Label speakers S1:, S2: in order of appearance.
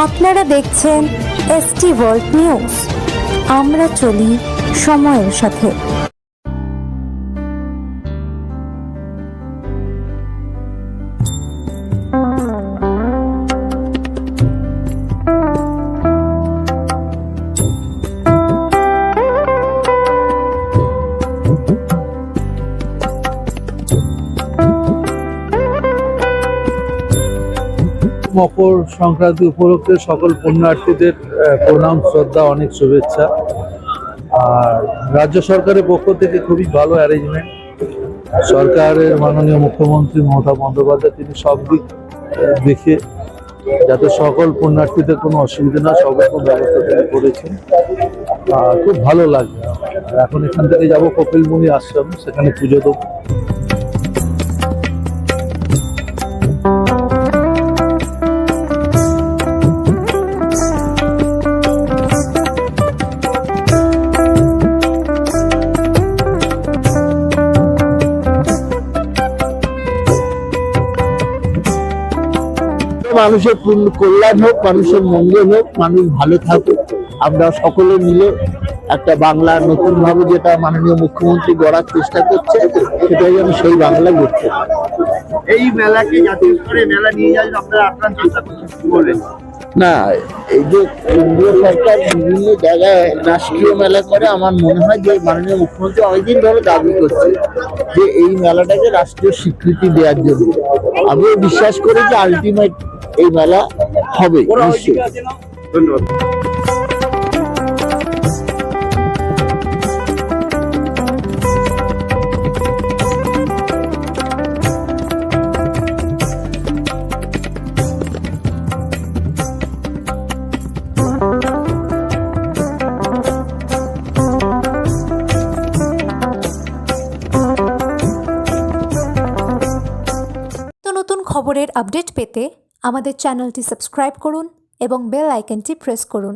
S1: আপনারা দেখছেন ST world news. আমরা চলি সময়ের সাথে।
S2: মকর সংক্রান্তি উপলক্ষে সকল পুণ্যার্থীদের প্রণাম, শ্রদ্ধা, অনেক শুভেচ্ছা। আর রাজ্য সরকারের পক্ষ থেকে খুবই ভালো অ্যারেঞ্জমেন্ট। সরকারের মাননীয় মুখ্যমন্ত্রী মমতা বন্দ্যোপাধ্যায় তিনি সব দিক দেখে যাতে সকল পুণ্যার্থীদের কোনো অসুবিধা না, সব রকম ব্যবস্থা তিনি করেছেন। খুব ভালো লাগবে। এখন এখান থেকে যাবো কপিলমুনি আশ্রম, সেখানে পুজো দেবো।
S3: মানুষের কল্যাণ হোক, মানুষের মঙ্গল হোক, মানুষ ভালো থাকুক। আমরা সকলে মিলে একটা বাংলা নতুন ভাবে যেটা মাননীয় মুখ্যমন্ত্রী গড়ার চেষ্টা করছে, সেটাই যেন সেই বাংলা গড়ছে।
S4: এই মেলাকে জাতীয় স্তরে মেলা নিয়ে যাওয়ার আপনারা আপ্রাণ চেষ্টা করছেন
S3: না, এই যে কেন্দ্রীয় সরকার বিভিন্ন জায়গায় রাষ্ট্রীয় মেলা করে, আমার মনে হয় যে মাননীয় মুখ্যমন্ত্রী অনেকদিন ধরে দাবি করছে যে এই মেলাটাকে রাষ্ট্রীয় স্বীকৃতি দেওয়ার জন্য। আমিও বিশ্বাস করি যে আলটিমেট এই মেলা হবে নিশ্চয়ই।
S4: ধন্যবাদ।
S1: নতুন খবরের আপডেট পেতে আমাদের চ্যানেলটি সাবস্ক্রাইব করুন এবং বেল আইকনটি প্রেস করুন।